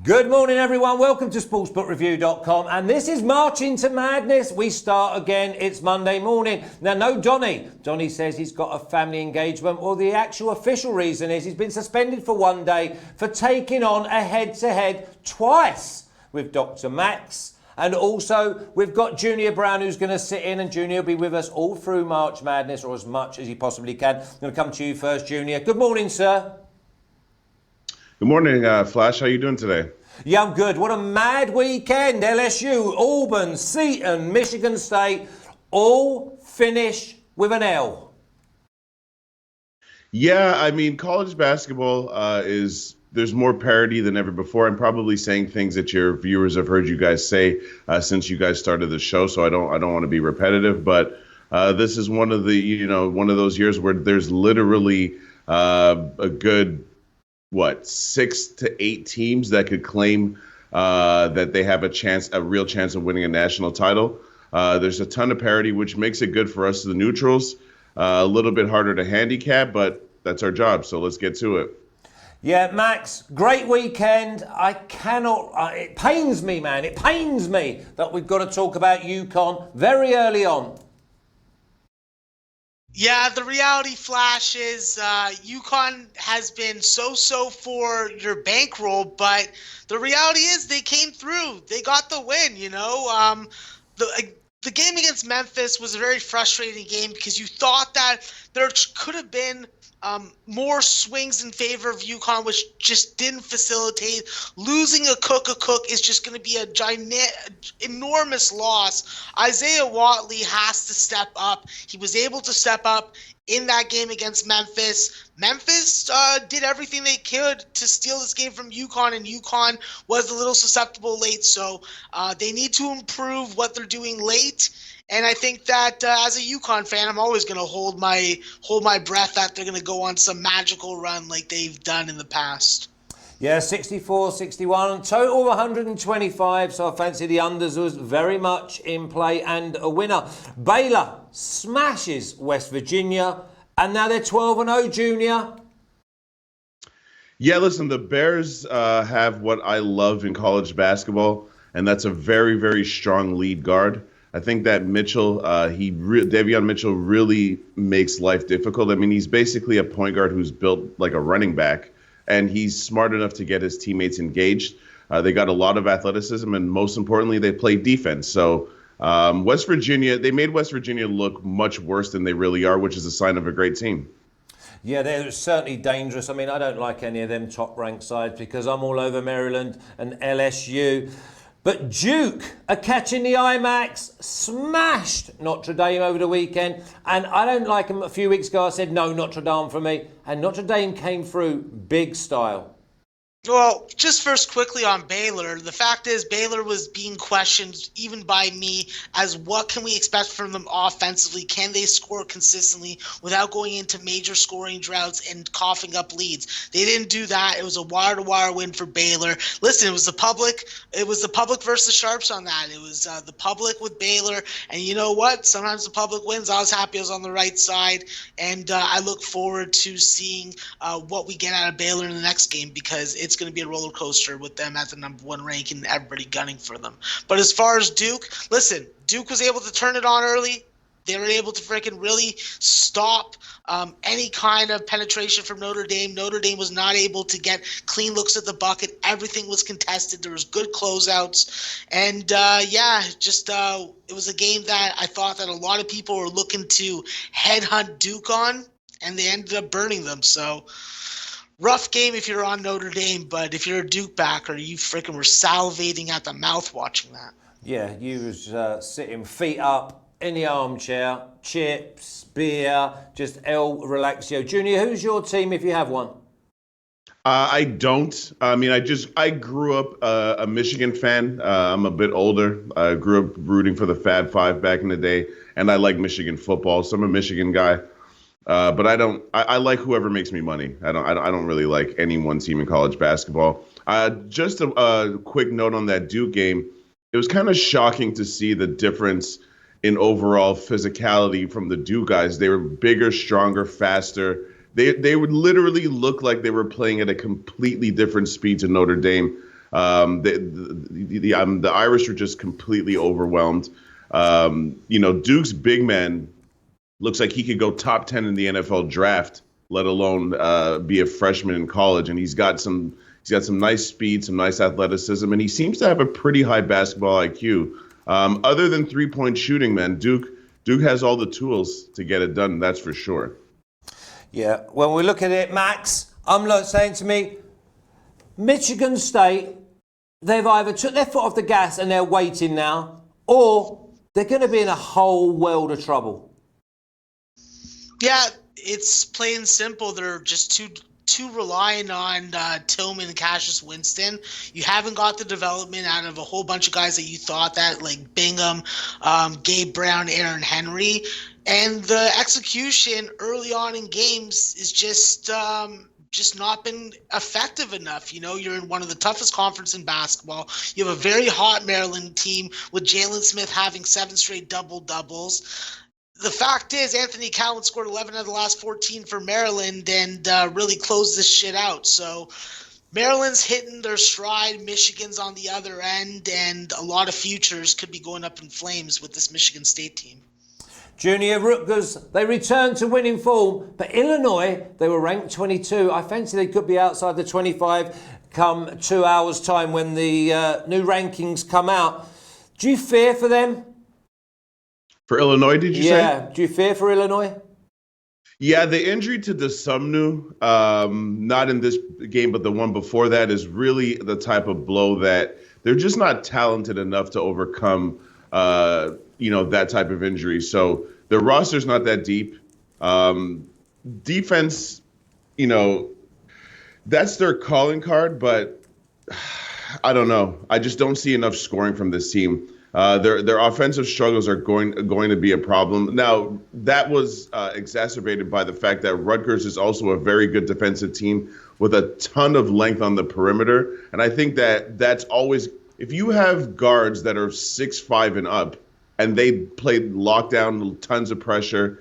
Good morning, everyone. Welcome to SportsbookReview.com. And this is March into Madness. We start again. It's Monday morning. Now, no Donnie. Donnie says he's got a family engagement. Well, the actual official reason is he's been suspended for one day for taking on a head-to-head twice with Dr. Max. And also, we've got Junior Brown, who's going to sit in, and Junior will be with us all through March Madness, or as much as he possibly can. I'm going to come to you first, Junior. Good morning, sir. Good morning, Flash. How you doing today? Yeah, I'm good. What a mad weekend. LSU, Auburn, Seton, Michigan State, all finish with an L. Yeah, I mean, college basketball there's more parity than ever before. I'm probably saying things that your viewers have heard you guys say since you guys started the show, so I don't want to be repetitive, but this is one of those years where there's literally a good 6 to 8 teams that could claim that they have a real chance of winning a national title. There's a ton of parity, which makes it good for us, the neutrals. A little bit harder to handicap, but that's our job. So let's get to it. Yeah, Max, great weekend. It pains me, man. It pains me that we've got to talk about UConn very early on. Yeah, the reality, Flash, is UConn has been so-so for your bankroll, but the reality is they came through. They got the win, The game against Memphis was a very frustrating game because you thought that there could have been more swings in favor of UConn, which just didn't facilitate. Losing a cook is just going to be a enormous loss. Isaiah Watley has to step up. He was able to step up in that game against Memphis. Memphis did everything they could to steal this game from UConn, and UConn was a little susceptible late. So they need to improve what they're doing late. And I think that as a UConn fan, I'm always going to hold my breath that they're going to go on some magical run like they've done in the past. Yeah, 64-61, total 125, so I fancy the unders was very much in play and a winner. Baylor smashes West Virginia, and now they're 12-0, Junior. Yeah, listen, the Bears have what I love in college basketball, and that's a very, very strong lead guard. I think that Mitchell, Davion Mitchell really makes life difficult. I mean, he's basically a point guard who's built like a running back, and he's smart enough to get his teammates engaged. They got a lot of athleticism, and most importantly, they play defense. So they made West Virginia look much worse than they really are, which is a sign of a great team. Yeah, they're certainly dangerous. I mean, I don't like any of them top-ranked sides because I'm all over Maryland and LSU. But Duke are catching the eye, Max, smashed Notre Dame over the weekend. And I don't like them. A few weeks ago, I said, no, Notre Dame for me. And Notre Dame came through big style. Well, just first quickly on Baylor, the fact is Baylor was being questioned even by me as what can we expect from them offensively? Can they score consistently without going into major scoring droughts and coughing up leads? They didn't do that. It was a wire-to-wire win for Baylor. Listen, it was the public versus the Sharps on that. It was the public with Baylor, and you know what? Sometimes the public wins. I was happy I was on the right side, and I look forward to seeing what we get out of Baylor in the next game because it's going to be a roller coaster with them at the number 1 rank and everybody gunning for them. But as far as Duke, listen, Duke was able to turn it on early. They were able to freaking really stop any kind of penetration from Notre Dame. Notre Dame was not able to get clean looks at the bucket. Everything was contested. There was good closeouts. And, it was a game that I thought that a lot of people were looking to headhunt Duke on, and they ended up burning them. So rough game if you're on Notre Dame, but if you're a Duke backer, you freaking were salivating at the mouth watching that. Yeah, you was sitting feet up in the armchair, chips, beer, just El Relaxio. Junior, who's your team if you have one? I don't. I mean, I grew up a Michigan fan. I'm a bit older. I grew up rooting for the Fab Five back in the day, and I like Michigan football, so I'm a Michigan guy. But I like whoever makes me money. I don't really like any one team in college basketball. Just a quick note on that Duke game. It was kind of shocking to see the difference in overall physicality from the Duke guys. They were bigger, stronger, faster. They would literally look like they were playing at a completely different speed to Notre Dame. The Irish are just completely overwhelmed. Duke's big man looks like he could go top 10 in the NFL draft, let alone be a freshman in college. And he's got some nice speed, some nice athleticism, and he seems to have a pretty high basketball IQ. Other than three-point shooting, man, Duke has all the tools to get it done. That's for sure. Yeah. When we look at it, Max, I'm saying to me, Michigan State, they've either took their foot off the gas and they're waiting now, or they're going to be in a whole world of trouble. Yeah, it's plain and simple. They're just too reliant on Tillman and Cassius Winston. You haven't got the development out of a whole bunch of guys that you thought that, like Bingham, Gabe Brown, Aaron Henry. And the execution early on in games is just not been effective enough. You're in one of the toughest conferences in basketball. You have a very hot Maryland team with Jalen Smith having 7 straight double-doubles. The fact is, Anthony Cowan scored 11 out of the last 14 for Maryland and really closed this shit out. So Maryland's hitting their stride. Michigan's on the other end, and a lot of futures could be going up in flames with this Michigan State team. Junior Rutgers, they returned to winning form, but Illinois, they were ranked 22. I fancy they could be outside the 25 come 2 hours' time when the new rankings come out. Do you fear for them? For Illinois, did you say? Yeah. Do you fear for Illinois? Yeah, the injury to Desumnu, not in this game, but the one before that, is really the type of blow that they're just not talented enough to overcome, that type of injury. So their roster's not that deep. Defense, that's their calling card, but I don't know. I just don't see enough scoring from this team. Their offensive struggles are going to be a problem. Now, that was exacerbated by the fact that Rutgers is also a very good defensive team with a ton of length on the perimeter. And I think that's always, if you have guards that are 6'5" and up, and they play lockdown, tons of pressure,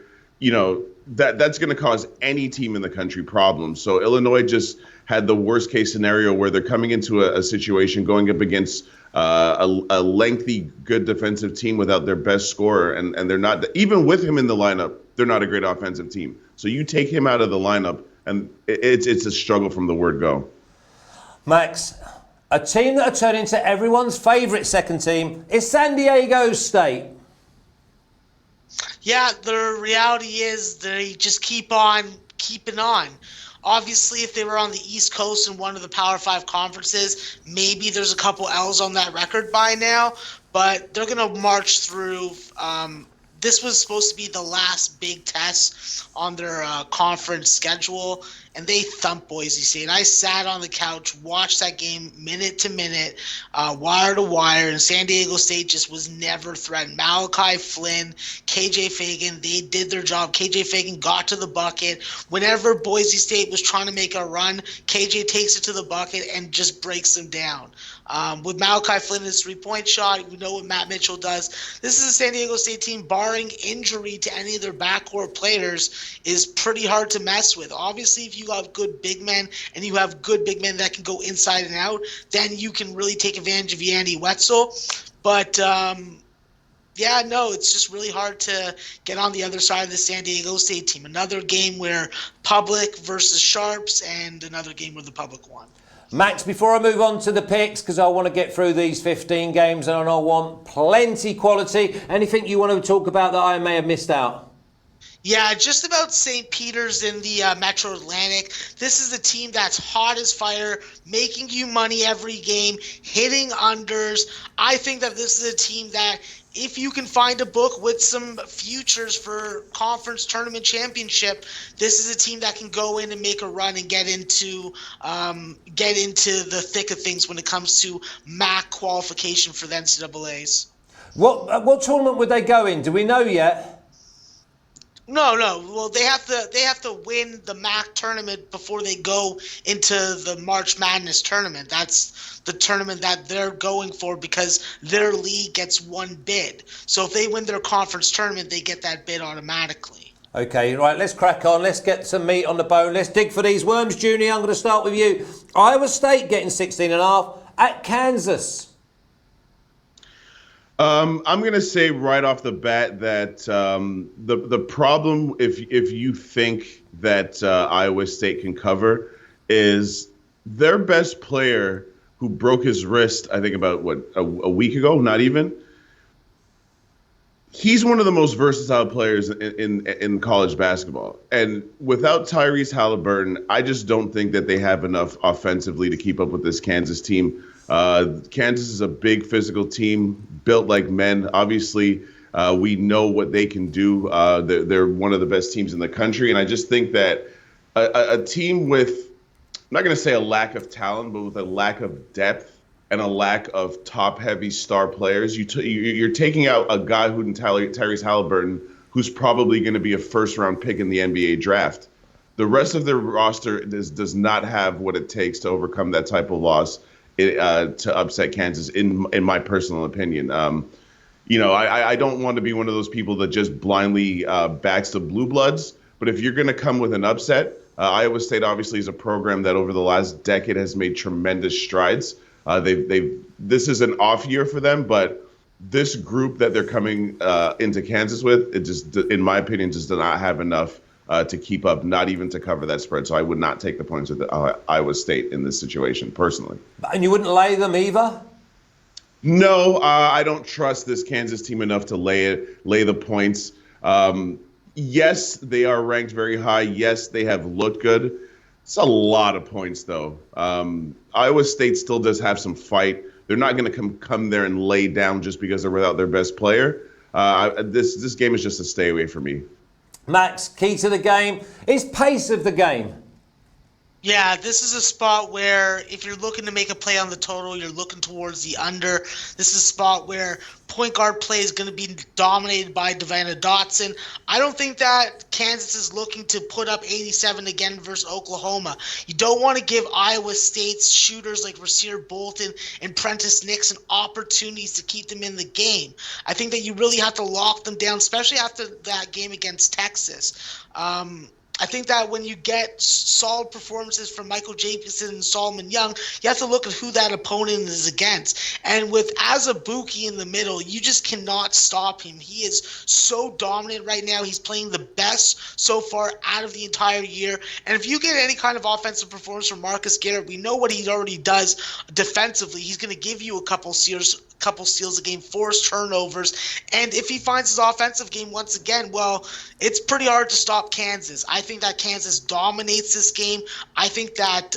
that's going to cause any team in the country problems. So Illinois just had the worst case scenario where they're coming into a situation going up against a lengthy, good defensive team without their best scorer, and they're not, even with him in the lineup, they're not a great offensive team. So you take him out of the lineup, and it's a struggle from the word go. Max, a team that are turning into everyone's favourite second team is San Diego State. Yeah, the reality is they just keep on keeping on. Obviously, if they were on the East Coast in one of the Power 5 conferences, maybe there's a couple L's on that record by now, but they're going to march through. This was supposed to be the last big test on their conference schedule, and they thumped Boise State. I sat on the couch, watched that game minute to minute, wire to wire, and San Diego State just was never threatened. Malachi Flynn, KJ Fagan, they did their job. KJ Fagan got to the bucket. Whenever Boise State was trying to make a run, KJ takes it to the bucket and just breaks them down. With Malachi Flynn, his three-point shot, we know what Matt Mitchell does. This is a San Diego State team, barring injury to any of their backcourt players, is pretty hard to mess with. Obviously, if you have good big men and you have good big men that can go inside and out, then you can really take advantage of Yanni Wetzel. But, it's just really hard to get on the other side of the San Diego State team. Another game where Public versus Sharps, and another game where the Public won. Max, before I move on to the picks, because I want to get through these 15 games and I want plenty quality, anything you want to talk about that I may have missed out? Yeah, just about St. Peter's in the Metro Atlantic. This is a team that's hot as fire, making you money every game, hitting unders. I think that this is a team that, if you can find a book with some futures for conference tournament championship, this is a team that can go in and make a run and get into the thick of things when it comes to MAC qualification for the NCAAs. What tournament would they go in? Do we know yet? No. Well, they have to win the MAC tournament before they go into the March Madness tournament. That's the tournament that they're going for because their league gets one bid. So if they win their conference tournament, they get that bid automatically. Okay, right, let's crack on. Let's get some meat on the bone. Let's dig for these worms, Junior. I'm going to start with you. Iowa State getting 16.5. at Kansas? I'm going to say right off the bat that the problem, if you think that Iowa State can cover, is their best player who broke his wrist, I think about, a week ago, not even. He's one of the most versatile players in college basketball. And without Tyrese Halliburton, I just don't think that they have enough offensively to keep up with this Kansas team. Kansas is a big physical team, built like men. Obviously, we know what they can do. They're one of the best teams in the country. And I just think that a team with, I'm not going to say a lack of talent, but with a lack of depth and a lack of top-heavy star players, you're taking out a guy who Tyrese Halliburton, who's probably going to be a first-round pick in the NBA draft. The rest of their roster does not have what it takes to overcome that type of loss to upset Kansas, in my personal opinion. I don't want to be one of those people that just blindly backs the Blue Bloods, but if you're going to come with an upset, Iowa State obviously is a program that over the last decade has made tremendous strides. This is an off year for them, but this group that they're coming into Kansas with, it just, in my opinion, just does not have enough to keep up, not even to cover that spread. So I would not take the points with Iowa State in this situation, personally. And you wouldn't lay them either? No, I don't trust this Kansas team enough to lay the points. Yes, they are ranked very high. Yes, they have looked good. It's a lot of points, though. Iowa State still does have some fight. They're not going to come there and lay down just because they're without their best player. This game is just a stay away for me. Max, key to the game is pace of the game. Yeah, this is a spot where if you're looking to make a play on the total, you're looking towards the under. This is a spot where point guard play is going to be dominated by Devana Dotson. I don't think that Kansas is looking to put up 87 again versus Oklahoma. You don't want to give Iowa State's shooters like Rasir Bolton and Prentice Nixon opportunities to keep them in the game. I think that you really have to lock them down, especially after that game against Texas. I think that when you get solid performances from Michael Jacobson and Solomon Young, you have to look at who that opponent is against. And with Azubuike in the middle, you just cannot stop him. He is so dominant right now. He's playing the best so far out of the entire year. And if you get any kind of offensive performance from Marcus Garrett, we know what he already does defensively. He's going to give you a couple steals a game, force turnovers, and if he finds his offensive game once again, well, it's pretty hard to stop Kansas. I think that Kansas dominates this game. I think that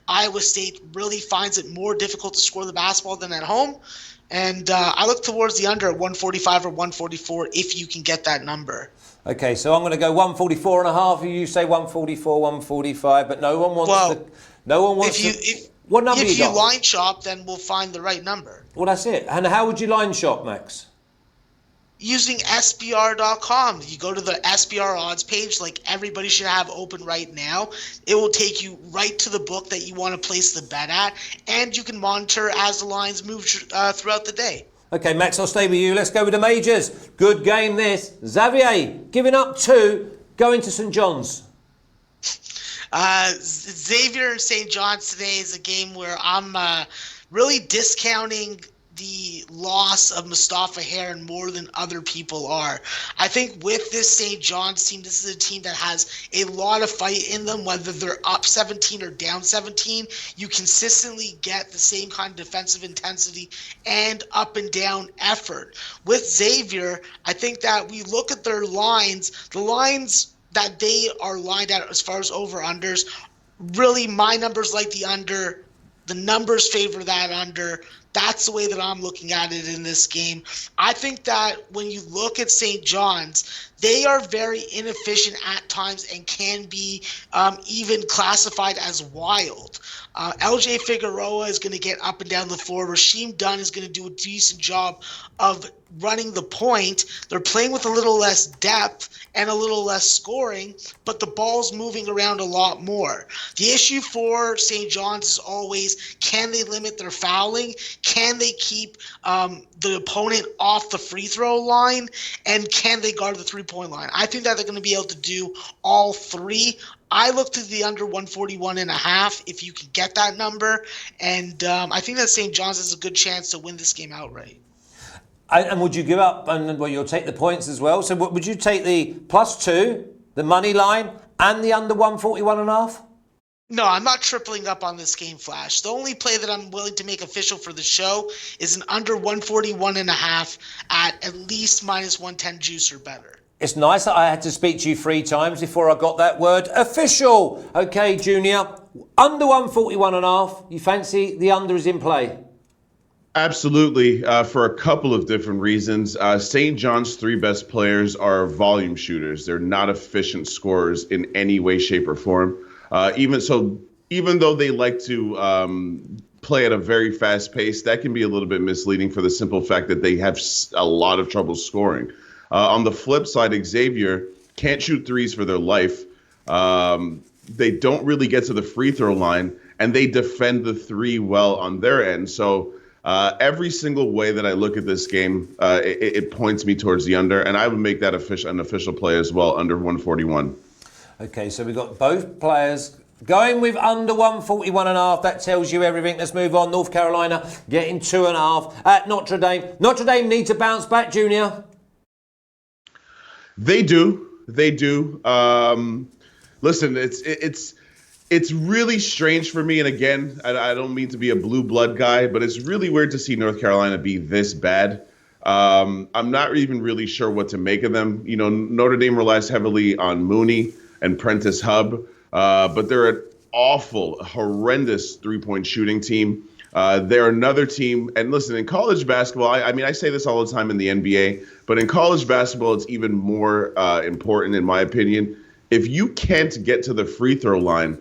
Iowa State really finds it more difficult to score the basketball than at home, and I look towards the under at 145 or 144 if you can get that number. Okay, so I'm going to go 144 and a half. You say 144, 145, but no one wants what number if you you got? line shop, then we'll find the right number. Well, that's it. And how would you line shop, Max? Using SBR.com. You go to the SBR odds page like everybody should have open right now. It will take you right to the book that you want to place the bet at, and you can monitor as the lines move throughout the day. Okay, Max, I'll stay with you. Let's go with the majors. Good game this. Xavier giving up 2, going to St. John's. Xavier and St. John's today is a game where I'm really discounting the loss of Mustafa Heron more than other people are. I think with this St. John's team, this is a team that has a lot of fight in them, whether they're up 17 or down 17. You consistently get the same kind of defensive intensity and up and down effort. With Xavier, I think that we look at their lines, the lines that they are lined at as far as over-unders, really my numbers like the under, the numbers favor that under. That's the way that I'm looking at it in this game. I think that when you look at St. John's, they are very inefficient at times and can be even classified as wild. LJ Figueroa is going to get up and down the floor. Rasheem Dunn is going to do a decent job of running the point. They're playing with a little less depth and a little less scoring, but the ball's moving around a lot more. The issue for St. John's is always, can they limit their fouling? Can they keep the opponent off the free throw line? And can they guard the three-point line? I think that they're going to be able to do all three. I look to the under 141.5 if you can get that number. And I think that St. John's has a good chance to win this game outright. And would you give up, and well, you'll take the points as well. So would you take the +2, the money line, and the under 141.5? No, I'm not tripling up on this game, Flash. The only play that I'm willing to make official for the show is an under 141.5 at least -110 juice or better. It's nice that I had to speak to you 3 times before I got that word official. Okay, Junior, under 141.5. You fancy the under is in play? Absolutely, for a couple of different reasons. St. John's 3 best players are volume shooters. They're not efficient scorers in any way, shape, or form. Even though they like to play at a very fast pace, that can be a little bit misleading for the simple fact that they have a lot of trouble scoring. On the flip side, Xavier can't shoot threes for their life. They don't really get to the free throw line, and they defend the 3 well on their end. So every single way that I look at this game, it points me towards the under, and I would make that an official play as well, under 141. Okay, so we've got both players going with under 141.5. That tells you everything. Let's move on. North Carolina getting 2.5 at Notre Dame. Notre Dame need to bounce back, Junior. They do. Listen, it's really strange for me. And again, I don't mean to be a blue blood guy, but it's really weird to see North Carolina be this bad. I'm not even really sure what to make of them. You know, Notre Dame relies heavily on Mooney and Prentice Hub, but they're an awful, horrendous three-point shooting team. They're another team, and listen, in college basketball, I mean, I say this all the time in the NBA, but in college basketball, it's even more important, in my opinion. If you can't get to the free throw line,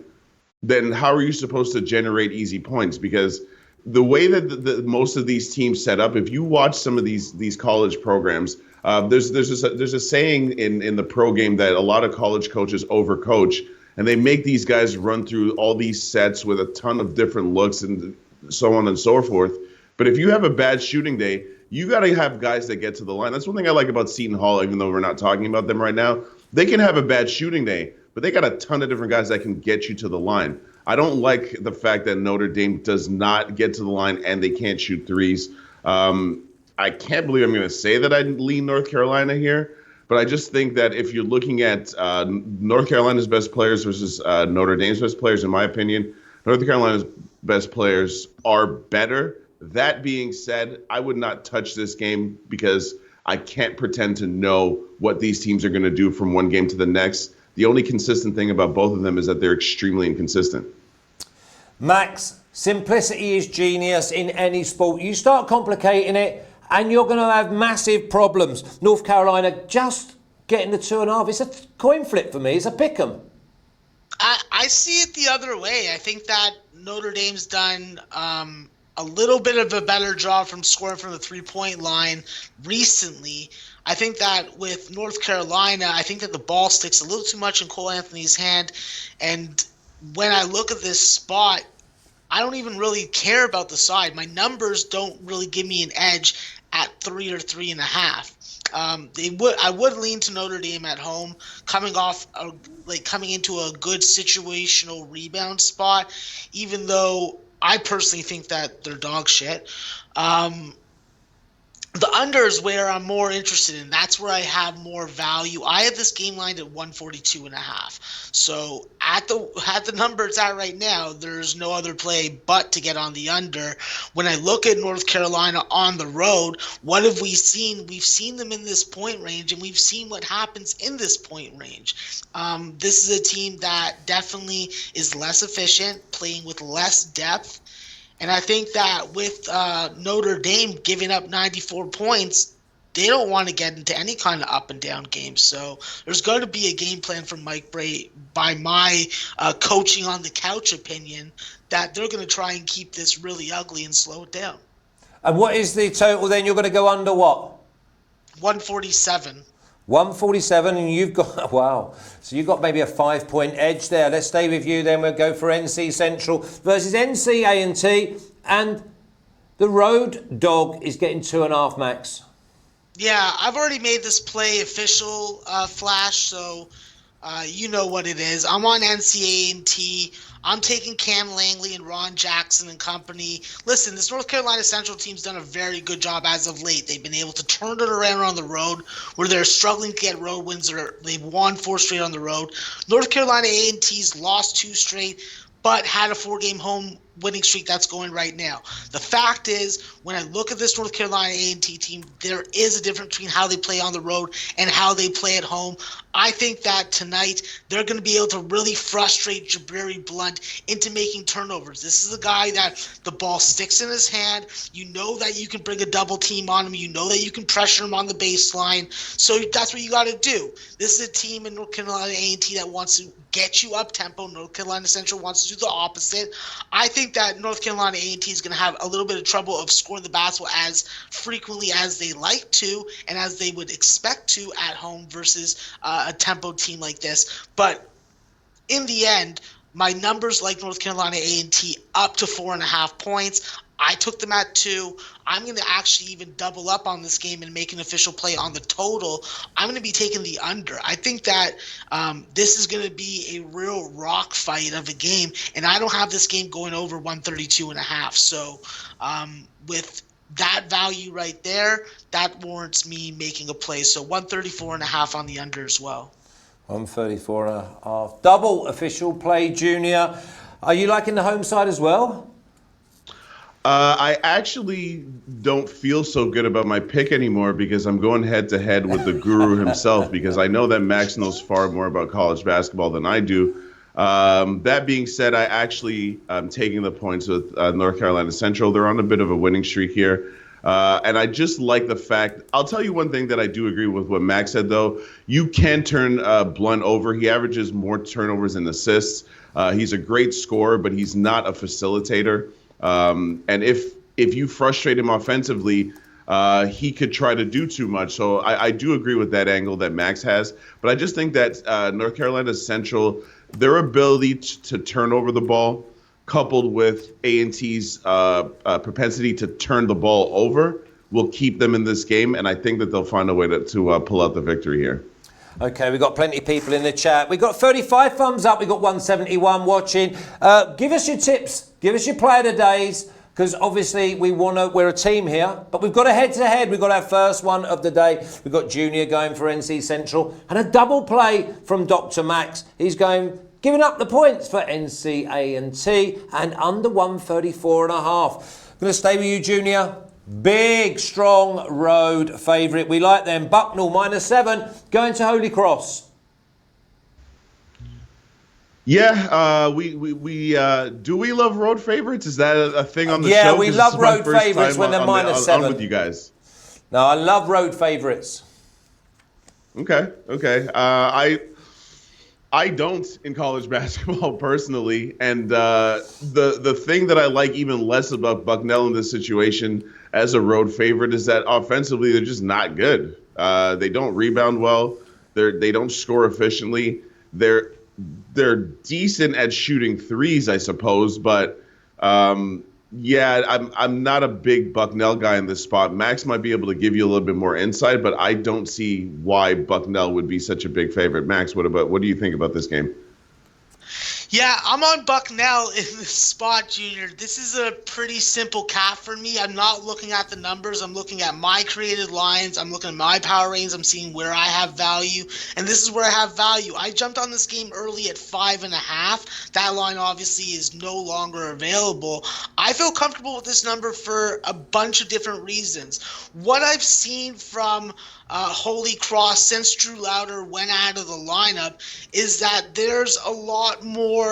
then how are you supposed to generate easy points? Because the way that most of these teams set up, if you watch some of these college programs, there's a saying in the pro game that a lot of college coaches overcoach, and they make these guys run through all these sets with a ton of different looks and so on and so forth. But if you have a bad shooting day, you got to have guys that get to the line. That's one thing I like about Seton Hall, even though we're not talking about them right now. They can have a bad shooting day, but they got a ton of different guys that can get you to the line. I don't like the fact that Notre Dame does not get to the line and they can't shoot threes. I can't believe I'm going to say that I lean North Carolina here, but I just think that if you're looking at North Carolina's best players versus Notre Dame's best players, in my opinion, North Carolina's best players are better. That being said, I would not touch this game because I can't pretend to know what these teams are going to do from one game to the next. The only consistent thing about both of them is that they're extremely inconsistent. Max, simplicity is genius in any sport. You start complicating it and you're going to have massive problems. North Carolina just getting the 2.5. It's a coin flip for me. It's a pick 'em. I see it the other way. I think that Notre Dame's done a little bit of a better job from scoring from the three-point line recently. I think that with North Carolina, I think that the ball sticks a little too much in Cole Anthony's hand. And when I look at this spot, I don't even really care about the side. My numbers don't really give me an edge at 3 or 3.5. I would lean to Notre Dame at home, coming into a good situational rebound spot, even though I personally think that they're dog shit. The under is where I'm more interested in. That's where I have more value. I have this game lined at 142.5. So at the number it's at right now, there's no other play but to get on the under. When I look at North Carolina on the road, what have we seen? We've seen them in this point range, and we've seen what happens in this point range. This is a team that definitely is less efficient, playing with less depth. And I think that with Notre Dame giving up 94 points, they don't want to get into any kind of up and down game. So there's going to be a game plan from Mike Brey, by my coaching on the couch opinion, that they're going to try and keep this really ugly and slow it down. And what is the total then? You're going to go under what? 147. 147, and you've got, wow. So you've got maybe a 5-point edge there. Let's stay with you then. We'll go for NC Central versus NC A&T. And The road dog is getting 2.5, Max. Yeah, I've already made this play official, Flash, so you know what it is. I'm on NCAA. I'm taking Cam Langley and Ron Jackson and company. Listen, this North Carolina Central team's done a very good job as of late. They've been able to turn it around on the road where they're struggling to get road wins. They've won 4 straight on the road. North Carolina A&T's lost 2 straight, but had a 4-game home winning streak that's going right now. The fact is, when I look at this North Carolina A&T team, there is a difference between how they play on the road and how they play at home. I think that tonight they're going to be able to really frustrate Jabreri Blunt into making turnovers. This is a guy that the ball sticks in his hand. You know that you can bring a double team on him. You know that you can pressure him on the baseline. So that's what you got to do. This is a team in North Carolina A&T that wants to get you up tempo. North Carolina Central wants to do the opposite. I think that North Carolina A&T is going to have a little bit of trouble of scoring the basketball as frequently as they like to and as they would expect to at home versus a tempo team like this. But in the end, my numbers like North Carolina A&T up to 4.5 points. I took them at 2. I'm going to actually even double up on this game and make an official play on the total. I'm going to be taking the under. I think that this is going to be a real rock fight of a game, and I don't have this game going over 132.5. So with that value right there, that warrants me making a play. So 134.5 on the under as well. 134.5. Double official play, Junior. Are you liking the home side as well? I actually don't feel so good about my pick anymore because I'm going head-to-head with the guru himself because I know that Max knows far more about college basketball than I do. That being said, I actually am taking the points with North Carolina Central. They're on a bit of a winning streak here. And I just like the fact – I'll tell you one thing that I do agree with what Max said, though. You can turn Blunt over. He averages more turnovers than assists. He's a great scorer, but he's not a facilitator. And if you frustrate him offensively, he could try to do too much. So I do agree with that angle that Max has. But I just think that North Carolina Central, their ability to turn over the ball, coupled with A&T's propensity to turn the ball over, will keep them in this game. And I think that they'll find a way to pull out the victory here. Okay, we've got plenty of people in the chat. We've got 35 thumbs up. We've got 171 watching. Give us your tips. Give us your play of the days. Because obviously we're a team here. But we've got a head-to-head. We've got our first one of the day. We've got Junior going for NC Central. And a double play from Dr. Max. He's giving up the points for NCAA and under 134.5. I'm going to stay with you, Junior. Big, strong road favourite. We like them. Bucknell -7 going to Holy Cross. Yeah, we do we love road favorites? Is that a thing on the show? Yeah, we love road favourites when they're -7. I'm with you guys. No, I love road favourites. Okay. I don't in college basketball personally, and the thing that I like even less about Bucknell in this situation as a road favorite is that offensively they're just not good. They don't rebound well. They don't score efficiently. They're decent at shooting threes, I suppose, but I'm not a big Bucknell guy in this spot. Max might be able to give you a little bit more insight, but I don't see why Bucknell would be such a big favorite. Max, what do you think about this game? Yeah, I'm on Bucknell in this spot, Junior. This is a pretty simple cap for me. I'm not looking at the numbers. I'm looking at my created lines. I'm looking at my power ratings. I'm seeing where I have value, and this is where I have value. I jumped on this game early at 5.5. That line obviously is no longer available. I feel comfortable with this number for a bunch of different reasons. What I've seen from Holy Cross since Drew Lauder went out of the lineup is that there's a lot more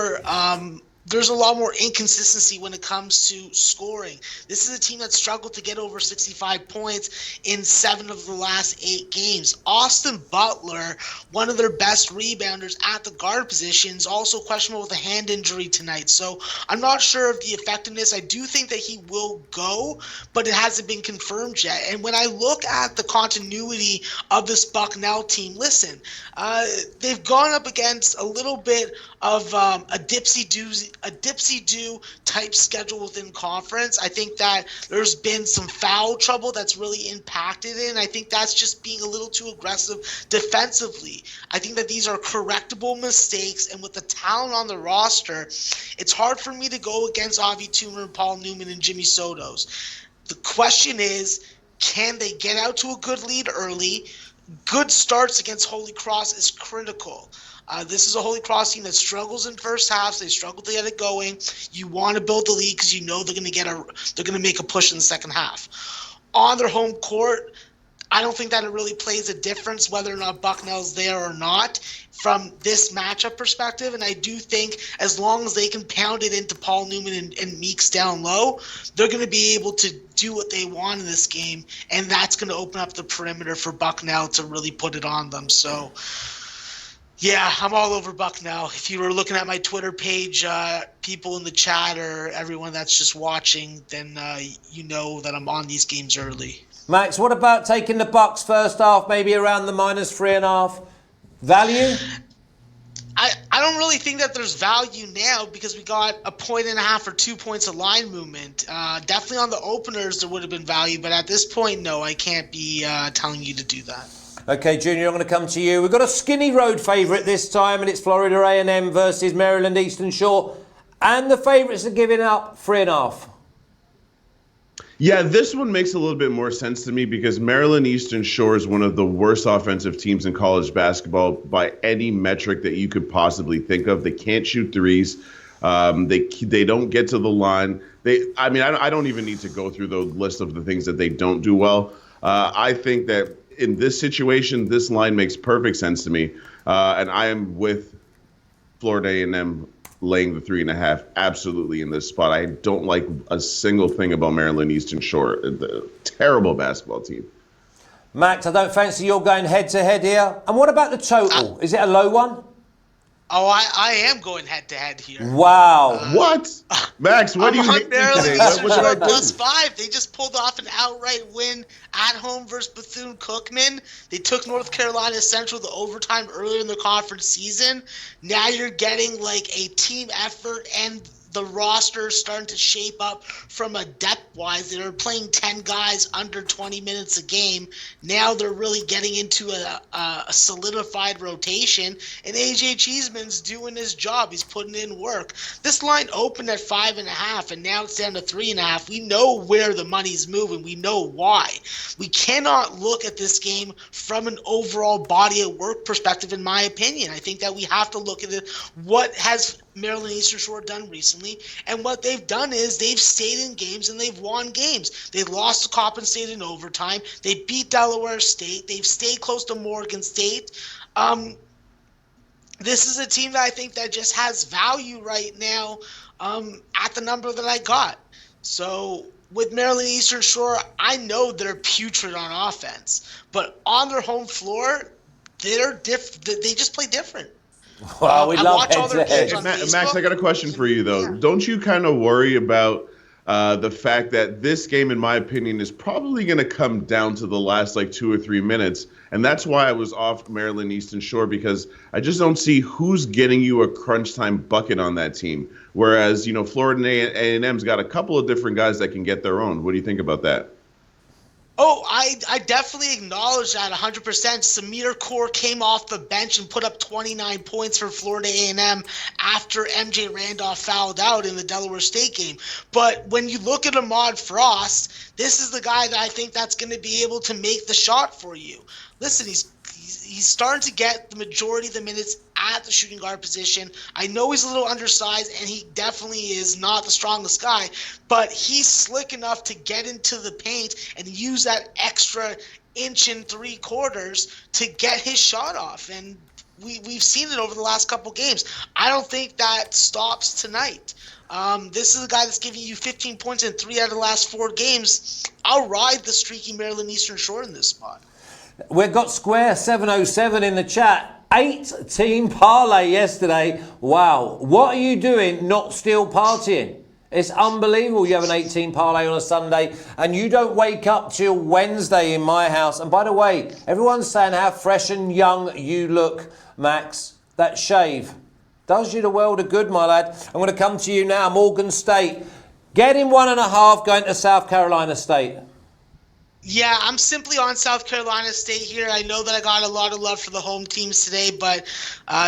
inconsistency when it comes to scoring. This is a team that struggled to get over 65 points in 7 of the last 8 games. Austin Butler, one of their best rebounders at the guard position, is also questionable with a hand injury tonight. So I'm not sure of the effectiveness. I do think that he will go, but it hasn't been confirmed yet. And when I look at the continuity of this Bucknell team, listen, they've gone up against a little bit of a dipsy-doozy a dipsy-do type schedule within conference. I think that there's been some foul trouble that's really impacted it, and I think that's just being a little too aggressive defensively. I think that these are correctable mistakes, and with the talent on the roster, it's hard for me to go against Avi Toomer and Paul Newman and Jimmy Sotos. The question is, can they get out to a good lead early? Good starts against Holy Cross is critical. This is a Holy Cross team that struggles in first halves. They struggle to get it going. You want to build the lead because you know they're going to make a push in the second half. On their home court, I don't think that it really plays a difference whether or not Bucknell's there or not from this matchup perspective. And I do think as long as they can pound it into Paul Newman and Meeks down low, they're going to be able to do what they want in this game. And that's going to open up the perimeter for Bucknell to really put it on them. So, yeah, I'm all over Bucknell. If you were looking at my Twitter page, people in the chat or everyone that's just watching, then you know that I'm on these games early. Max, what about taking the Bucks first half, maybe around the -3.5? Value? I don't really think that there's value now because we got 1.5 or 2 points of line movement. Definitely on the openers there would have been value, but at this point, no, I can't be telling you to do that. Okay, Junior, I'm going to come to you. We've got a skinny road favourite this time, and it's Florida A&M versus Maryland Eastern Shore. And the favourites are giving up 3.5. Yeah, this one makes a little bit more sense to me because Maryland Eastern Shore is one of the worst offensive teams in college basketball by any metric that you could possibly think of. They can't shoot threes. They don't get to the line. I don't even need to go through the list of the things that they don't do well. I think that in this situation, this line makes perfect sense to me, and I am with Florida A&M laying the 3.5 absolutely in this spot. I don't like a single thing about Maryland Eastern Shore. The terrible basketball team. Max, I don't fancy you're going head-to-head here. And what about the total? Is it a low one? Oh, I am going head-to-head here. Wow. What? Max, what do you hate today? What did I do? +5. They just pulled off an outright win at home versus Bethune-Cookman. They took North Carolina Central to overtime earlier in the conference season. Now you're getting like a team effort and the roster is starting to shape up from a depth-wise. They were playing 10 guys under 20 minutes a game. Now they're really getting into a solidified rotation, and A.J. Cheeseman's doing his job. He's putting in work. This line opened at 5.5, and now it's down to 3.5. We know where the money's moving. We know why. We cannot look at this game from an overall body of work perspective, in my opinion. I think that we have to look at it. What has Maryland Eastern Shore done recently, and what they've done is they've stayed in games and they've won games. They lost to Coppin State in overtime. They beat Delaware State. They've stayed close to Morgan State. This is a team that I think that just has value right now at the number that I got. So with Maryland Eastern Shore, I know they're putrid on offense, but on their home floor, they just play different. Well, we love head-to-head. Max, I got a question for you, though. Yeah. Don't you kind of worry about the fact that this game, in my opinion, is probably going to come down to the last, 2 or 3 minutes? And that's why I was off Maryland Eastern Shore, because I just don't see who's getting you a crunch time bucket on that team. Whereas, Florida A&M's got a couple of different guys that can get their own. What do you think about that? Oh, I definitely acknowledge that 100%. Samir Kaur came off the bench and put up 29 points for Florida A&M after MJ Randolph fouled out in the Delaware State game. But when you look at Ahmad Frost, this is the guy that I think that's going to be able to make the shot for you. Listen, he's starting to get the majority of the minutes at the shooting guard position. I know he's a little undersized, and he definitely is not the strongest guy, but he's slick enough to get into the paint and use that extra 1 3/4 to get his shot off. And we've seen it over the last couple games. I don't think that stops tonight. This is a guy that's giving you 15 points in 3 out of the last 4 games. I'll ride the streaky Maryland Eastern Shore in this spot. We've got Square 707 in the chat. 8-team parlay yesterday. Wow. What are you doing not still partying? It's unbelievable you have an 18 parlay on a Sunday and you don't wake up till Wednesday in my house. And by the way, everyone's saying how fresh and young you look, Max. That shave Does you the world of good, my lad. I'm going to come to you now. Morgan State. Getting 1.5 going to South Carolina State. Yeah, I'm simply on South Carolina State here. I know that I got a lot of love for the home teams today, but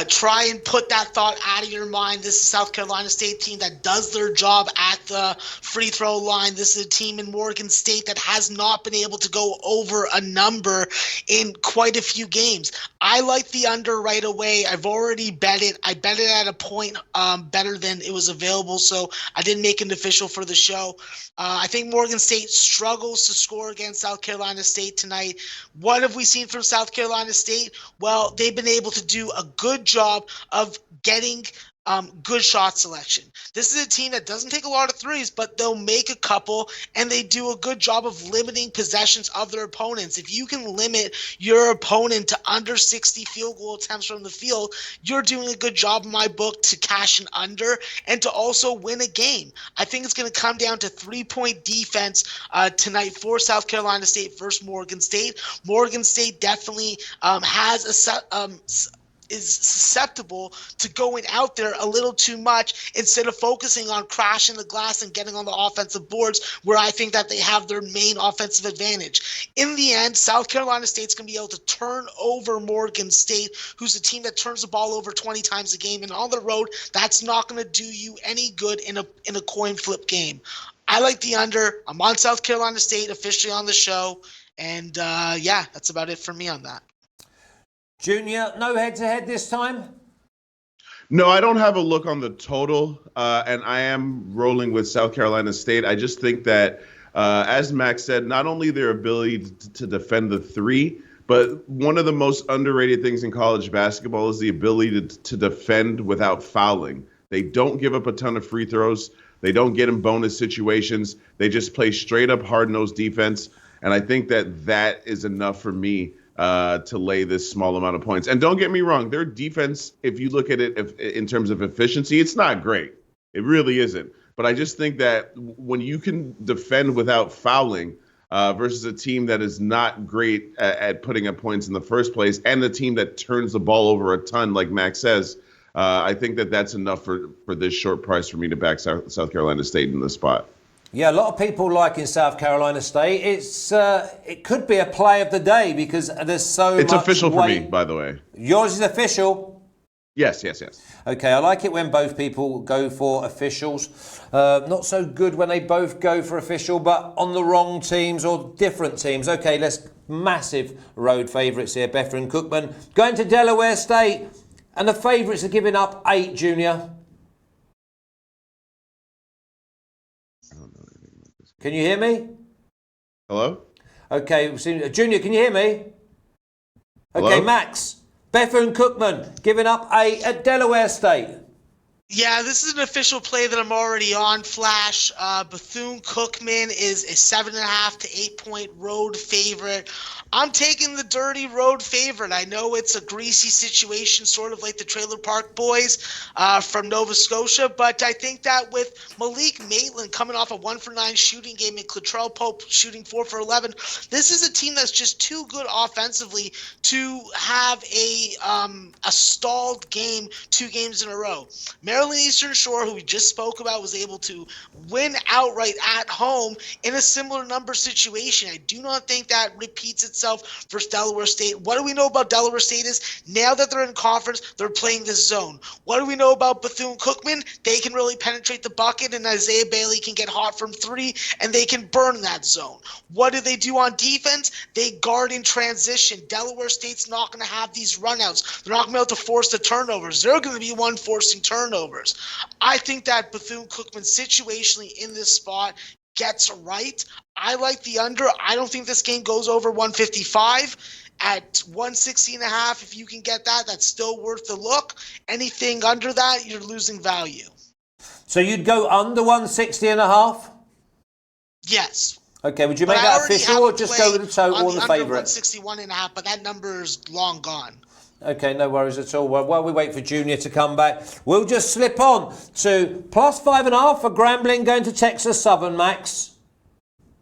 try and put that thought out of your mind. This is South Carolina State team that does their job at the free throw line. This is a team in Morgan State that has not been able to go over a number in quite a few games. I like the under right away. I've already bet it. I bet it at a point better than it was available, so I didn't make it official for the show. I think Morgan State struggles to score against South Carolina State tonight. What have we seen from South Carolina State? Well, they've been able to do a good job of getting good shot selection. This is a team that doesn't take a lot of threes, but they'll make a couple, and they do a good job of limiting possessions of their opponents. If you can limit your opponent to under 60 field goal attempts from the field, you're doing a good job in my book to cash an under and to also win a game. I think it's going to come down to 3-point defense tonight for South Carolina State versus Morgan State. Morgan State definitely is susceptible to going out there a little too much instead of focusing on crashing the glass and getting on the offensive boards, where I think that they have their main offensive advantage. In the end, South Carolina State's going to be able to turn over Morgan State, who's a team that turns the ball over 20 times a game, and on the road, that's not going to do you any good in a coin flip game. I like the under. I'm on South Carolina State, officially on the show, and yeah, that's about it for me on that. Junior, no head-to-head this time? No, I don't have a look on the total, and I am rolling with South Carolina State. I just think that, as Max said, not only their ability to defend the three, but one of the most underrated things in college basketball is the ability to defend without fouling. They don't give up a ton of free throws. They don't get in bonus situations. They just play straight-up hard-nosed defense, and I think that is enough for me to lay this small amount of points. And don't get me wrong, their defense, if you look at it in terms of efficiency, it's not great. It really isn't. But I just think that when you can defend without fouling versus a team that is not great at putting up points in the first place, and the team that turns the ball over a ton, like Max says, I think that's enough for this short price for me to back South Carolina State in this spot. Yeah, a lot of people like in South Carolina State. It could be a play of the day because there's so much. It's official for me, by the way. Yours is official? Yes. Okay, I like it when both people go for officials. Not so good when they both go for official, but on the wrong teams or different teams. Okay, let's massive road favourites here. Bethune Cookman going to Delaware State, and the favourites are giving up 8, Junior. Can you hear me? Hello? Okay, Junior, can you hear me? Hello? Okay, Max. Bethune Cookman giving up 8 at Delaware State. Yeah, this is an official play that I'm already on, Flash. Bethune-Cookman is a 7.5 to 8-point road favorite. I'm taking the dirty road favorite. I know it's a greasy situation, sort of like the Trailer Park Boys from Nova Scotia, but I think that with Malik Maitland coming off a 1-for-9 shooting game and Latrell Pope shooting 4 for 11, this is a team that's just too good offensively to have a stalled game 2 games in a row. Maryland Eastern Shore, who we just spoke about, was able to win outright at home in a similar number situation. I do not think that repeats itself versus Delaware State. What do we know about Delaware State is now that they're in conference, they're playing this zone. What do we know about Bethune-Cookman? They can really penetrate the bucket, and Isaiah Bailey can get hot from 3, and they can burn that zone. What do they do on defense? They guard in transition. Delaware State's not going to have these runouts. They're not going to be able to force the turnovers. They're going to be one forcing turnovers. I think that Bethune-Cookman situationally in this spot gets right. I like the under. I don't think this game goes over 155. At 160.5, if you can get that, that's still worth the look. Anything under that, you're losing value. So you'd go under 160.5? Yes. Okay, would you make that official or just go with the total and the favourite? 161.5, but that number is long gone. Okay, no worries at all. Well, while we wait for Junior to come back, we'll just slip on to +5.5 for Grambling going to Texas Southern, Max.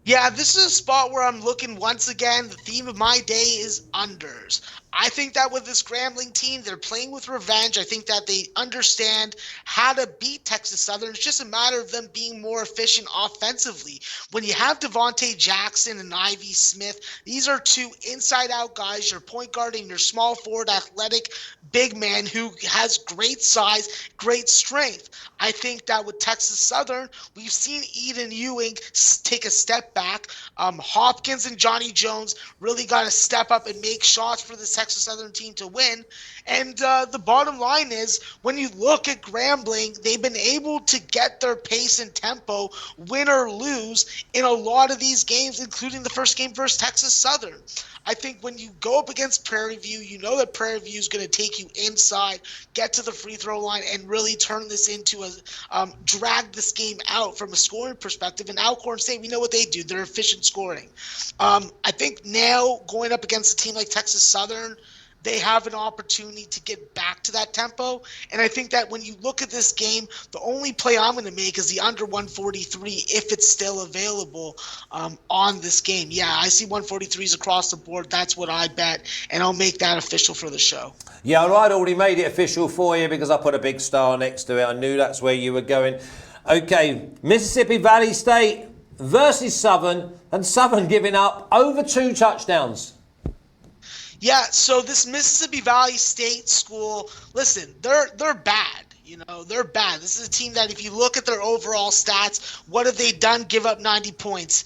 Yeah, this is a spot where I'm looking once again. The theme of my day is unders. I think that with this Grambling team, they're playing with revenge. I think that they understand how to beat Texas Southern. It's just a matter of them being more efficient offensively. When you have Devontae Jackson and Ivy Smith, these are two inside-out guys. Your point guard and your small forward, athletic big man who has great size, great strength. I think that with Texas Southern, we've seen Eden Ewing take a step back. Hopkins and Johnny Jones really got to step up and make shots for this Texas Southern team to win. And the bottom line is, when you look at Grambling, they've been able to get their pace and tempo, win or lose, in a lot of these games, including the first game versus Texas Southern. I think when you go up against Prairie View, you know that Prairie View is going to take you inside, get to the free throw line, and really turn this into drag this game out from a scoring perspective. And Alcorn State, we know what they do. They're efficient scoring. I think now going up against a team like Texas Southern, they have an opportunity to get back to that tempo. And I think that when you look at this game, the only play I'm going to make is the under 143 if it's still available on this game. Yeah, I see 143s across the board. That's what I bet, and I'll make that official for the show. Yeah, well, I'd already made it official for you because I put a big star next to it. I knew that's where you were going. Okay, Mississippi Valley State versus Southern, and Southern giving up over 2 touchdowns. Yeah, so this Mississippi Valley State school, listen, they're bad. You know, they're bad. This is a team that if you look at their overall stats, what have they done? Give up 90 points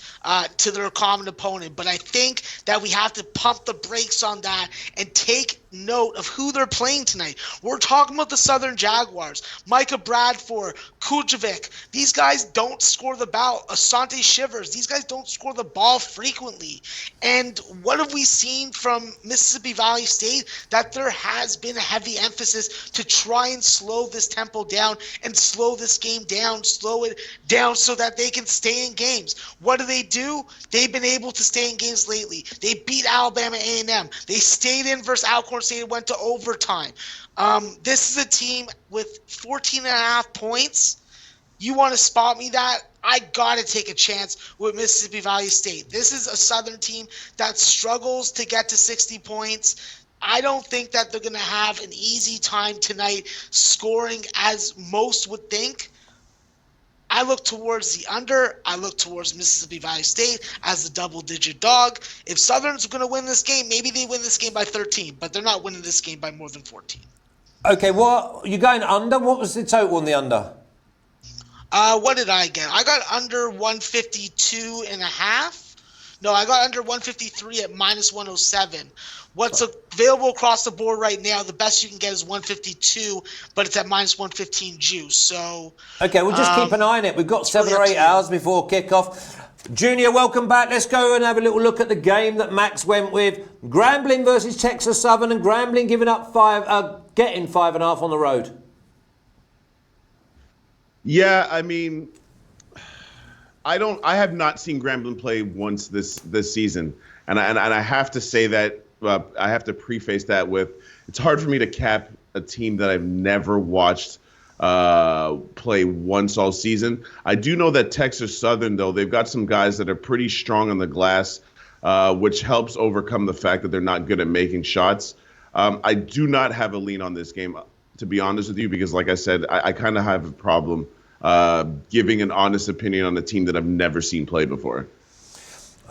to their common opponent. But I think that we have to pump the brakes on that and take note of who they're playing tonight. We're talking about the Southern Jaguars. Micah Bradford, Kujovic. These guys don't score the ball. Asante Shivers. These guys don't score the ball frequently. And what have we seen from Mississippi Valley State? That there has been a heavy emphasis to try and slow this tempo down and slow this game down, slow it down so that they can stay in games. What do? They've been able to stay in games lately. They beat Alabama A&M. They stayed in versus Alcorn State and went to overtime. This is a team with 14.5 points. You want to spot me that? I got to take a chance with Mississippi Valley State. This is a Southern team that struggles to get to 60 points. I don't think that they're going to have an easy time tonight scoring as most would think. I look towards the under. I look towards Mississippi Valley State as the double-digit dog. If Southern's going to win this game, maybe they win this game by 13, but they're not winning this game by more than 14. Okay, what you going under? What was the total on the under? What did I get? I got under 152.5. No, I got under 153 at minus 107. What's available across the board right now, the best you can get is 152, but it's at minus 115 juice. So okay, we'll just keep an eye on it. We've got 7 or 8 hours before kickoff. Junior, welcome back. Let's go and have a little look at the game that Max went with. Grambling versus Texas Southern, and Grambling giving up getting 5.5 on the road. Yeah, I mean, I have not seen Grambling play once this season, and I have to say that I have to preface that with it's hard for me to cap a team that I've never watched play once all season. I do know that Texas Southern, though, they've got some guys that are pretty strong on the glass, which helps overcome the fact that they're not good at making shots. I do not have a lean on this game, to be honest with you, because like I said, I kind of have a problem giving an honest opinion on a team that I've never seen play before.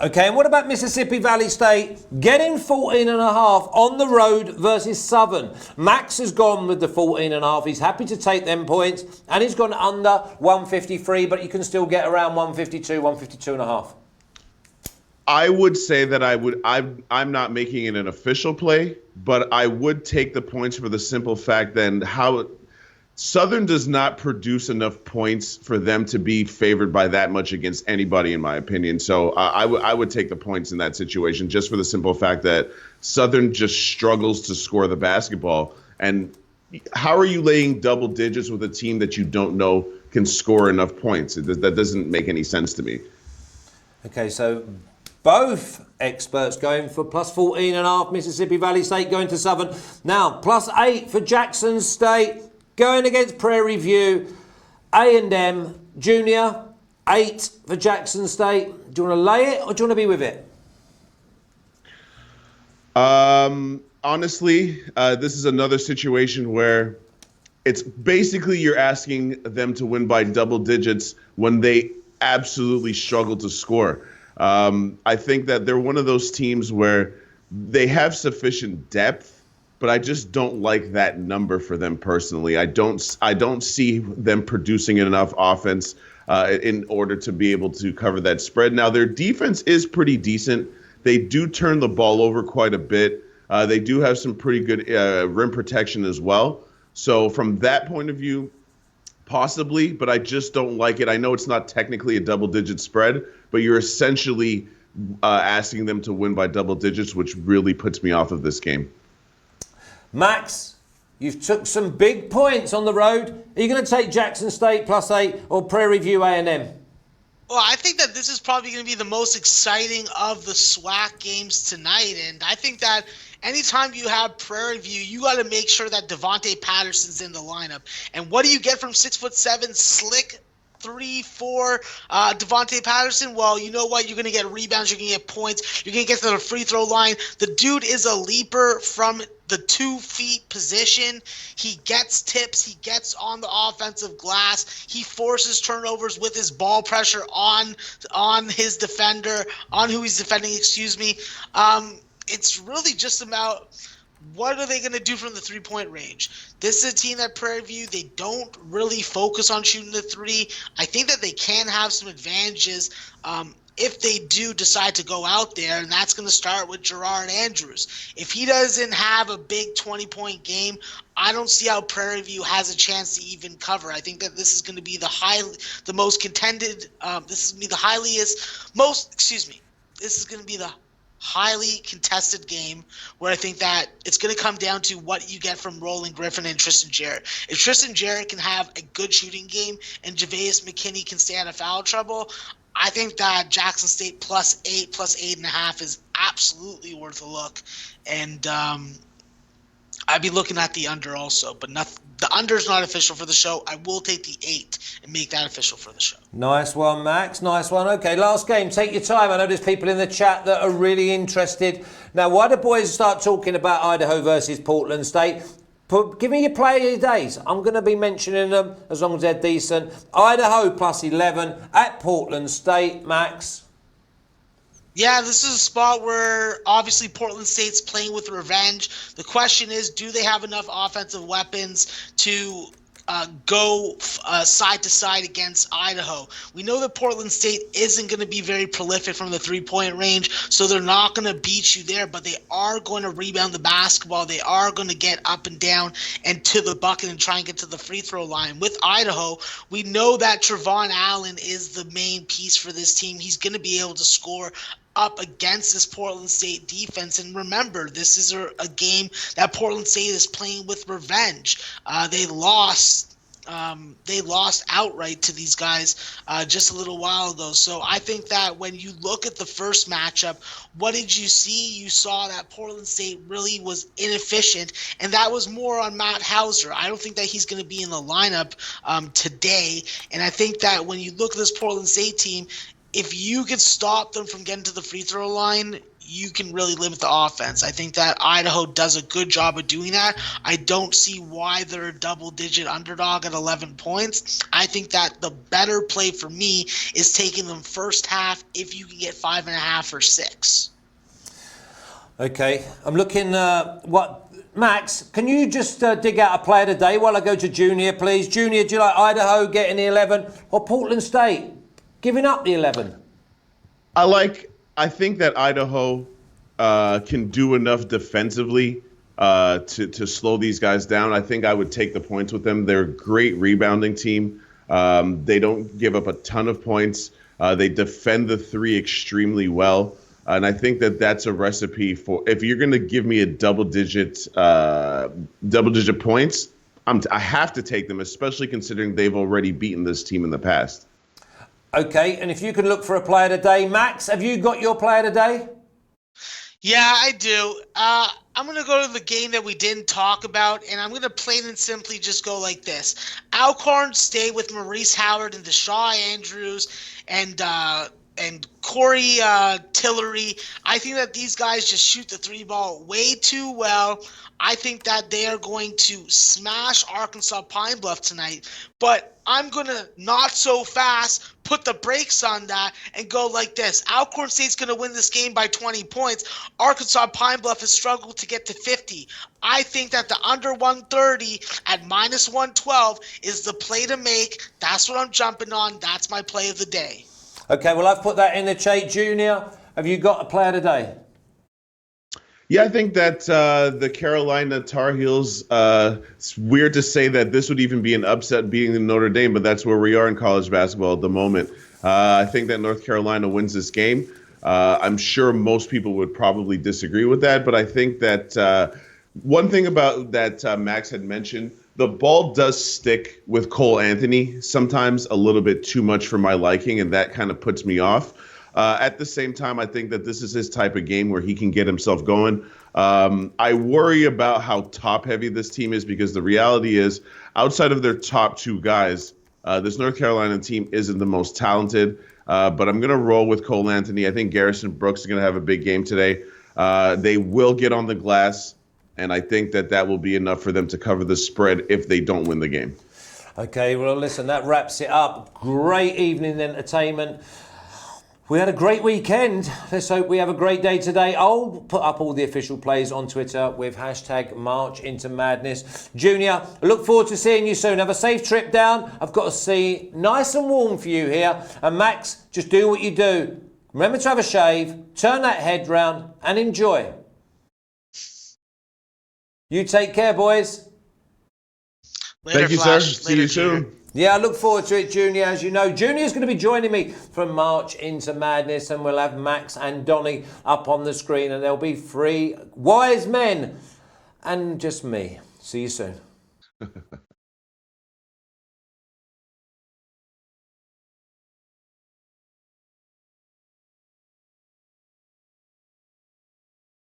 Okay, and what about Mississippi Valley State getting 14.5 on the road versus Southern? Max has gone with the 14.5. He's happy to take them points, and he's gone under 153, but you can still get around 152, 152.5. I would say that I'm not making it an official play, but I would take the points for the simple fact then how Southern does not produce enough points for them to be favored by that much against anybody, in my opinion. So I would take the points in that situation just for the simple fact that Southern just struggles to score the basketball. And how are you laying double digits with a team that you don't know can score enough points? That doesn't make any sense to me. Okay, so both experts going for plus 14.5. Mississippi Valley State going to Southern. Now, plus 8 for Jackson State. Going against Prairie View, A&M, Junior, 8 for Jackson State. Do you want to lay it or do you want to be with it? Honestly, this is another situation where it's basically you're asking them to win by double digits when they absolutely struggle to score. I think that they're one of those teams where they have sufficient depth, but I just don't like that number for them personally. I don't see them producing enough offense in order to be able to cover that spread. Now, their defense is pretty decent. They do turn the ball over quite a bit. They do have some pretty good rim protection as well. So from that point of view, possibly, but I just don't like it. I know it's not technically a double-digit spread, but you're essentially asking them to win by double digits, which really puts me off of this game. Max, you've took some big points on the road. Are you going to take Jackson State +8 or Prairie View A&M? Well, I think that this is probably going to be the most exciting of the SWAC games tonight, and I think that anytime you have Prairie View, you got to make sure that Devontae Patterson's in the lineup. And what do you get from 6'7" slick 3-4 Devontae Patterson? Well, you know what? You're going to get rebounds. You're going to get points. You're going to get to the free throw line. The dude is a leaper from the 2 feet position. He gets tips. He gets on the offensive glass. He forces turnovers with his ball pressure on his defender, on who he's defending, excuse me. It's really just about what are they going to do from the three-point range. This is a team that Prairie View, they don't really focus on shooting the three. I think that they can have some advantages if they do decide to go out there, and that's going to start with Gerard Andrews. If he doesn't have a big 20-point game, I don't see how Prairie View has a chance to even cover. I think that this is going to be the most contended. This is going to be the highly contested game where I think that it's going to come down to what you get from Roland Griffin and Tristan Jarrett. If Tristan Jarrett can have a good shooting game and Javius McKinney can stay out of foul trouble, I think that Jackson State +8, +8.5 is absolutely worth a look. And I'd be looking at the under also, but the under is not official for the show. I will take the 8 and make that official for the show. Nice one, Max. Nice one. Okay, last game. Take your time. I know there's people in the chat that are really interested. Now, why do boys start talking about Idaho versus Portland State? Give me your player days. I'm going to be mentioning them as long as they're decent. Idaho +11 at Portland State. Max? Yeah, this is a spot where obviously Portland State's playing with revenge. The question is, do they have enough offensive weapons to go side to side against Idaho? We know that Portland State isn't going to be very prolific from the three-point range, so they're not going to beat you there, but they are going to rebound the basketball. They are going to get up and down and to the bucket and try and get to the free throw line. With Idaho, we know that Trevon Allen is the main piece for this team. He's going to be able to score up against this Portland State defense. And remember, this is a game that Portland State is playing with revenge. They lost outright to these guys just a little while ago. So I think that when you look at the first matchup, what did you see? You saw that Portland State really was inefficient, and that was more on Matt Hauser. I don't think that he's going to be in the lineup today. And I think that when you look at this Portland State team, if you could stop them from getting to the free throw line, you can really limit the offense. I think that Idaho does a good job of doing that. I don't see why they're a double-digit underdog at 11 points. I think that the better play for me is taking them first half if you can get 5.5 or 6. Okay, I'm looking. Max, can you just dig out a player today while I go to Junior, please? Junior, do you like Idaho getting the 11 or Portland State giving up the 11? I think that Idaho can do enough defensively to slow these guys down. I think I would take the points with them. They're a great rebounding team. They don't give up a ton of points. They defend the three extremely well. And I think that that's a recipe for, if you're going to give me a double-digit points, I have to take them, especially considering they've already beaten this team in the past. Okay, and if you can look for a player today, Max, have you got your player today? Yeah, I do. I'm going to go to the game that we didn't talk about, and I'm going to plain and simply just go like this. Alcorn stay with Maurice Howard and Deshaun Andrews and Corey Tillery. I think that these guys just shoot the three ball way too well. I think that they are going to smash Arkansas Pine Bluff tonight, but I'm going to not so fast put the brakes on that and go like this. Alcorn State's going to win this game by 20 points. Arkansas Pine Bluff has struggled to get to 50. I think that the under 130 at minus 112 is the play to make. That's what I'm jumping on. That's my play of the day. Okay, well, I've put that in the chat. Junior, have you got a player today? Yeah, I think that the Carolina Tar Heels, it's weird to say that this would even be an upset beating the Notre Dame, but that's where we are in college basketball at the moment. I think that North Carolina wins this game. I'm sure most people would probably disagree with that, but I think that one thing about that Max had mentioned, the ball does stick with Cole Anthony sometimes a little bit too much for my liking, and that kind of puts me off. At the same time, I think that this is his type of game where he can get himself going. I worry about how top-heavy this team is because the reality is, outside of their top two guys, this North Carolina team isn't the most talented. But I'm going to roll with Cole Anthony. I think Garrison Brooks is going to have a big game today. They will get on the glass, and I think that that will be enough for them to cover the spread if they don't win the game. Okay, well, listen, that wraps it up. Great evening entertainment. We had a great weekend. Let's hope we have a great day today. I'll put up all the official plays on Twitter with hashtag March into Madness. Junior, I look forward to seeing you soon. Have a safe trip down. I've got to see nice and warm for you here. And Max, just do what you do. Remember to have a shave, turn that head round and enjoy. You take care, boys. Later, Thank you, Flash. sir. See you soon. Yeah, I look forward to it, Junior. As you know, Junior's going to be joining me from March into Madness, and we'll have Max and Donnie up on the screen, and there'll be 3 wise men and just me. See you soon.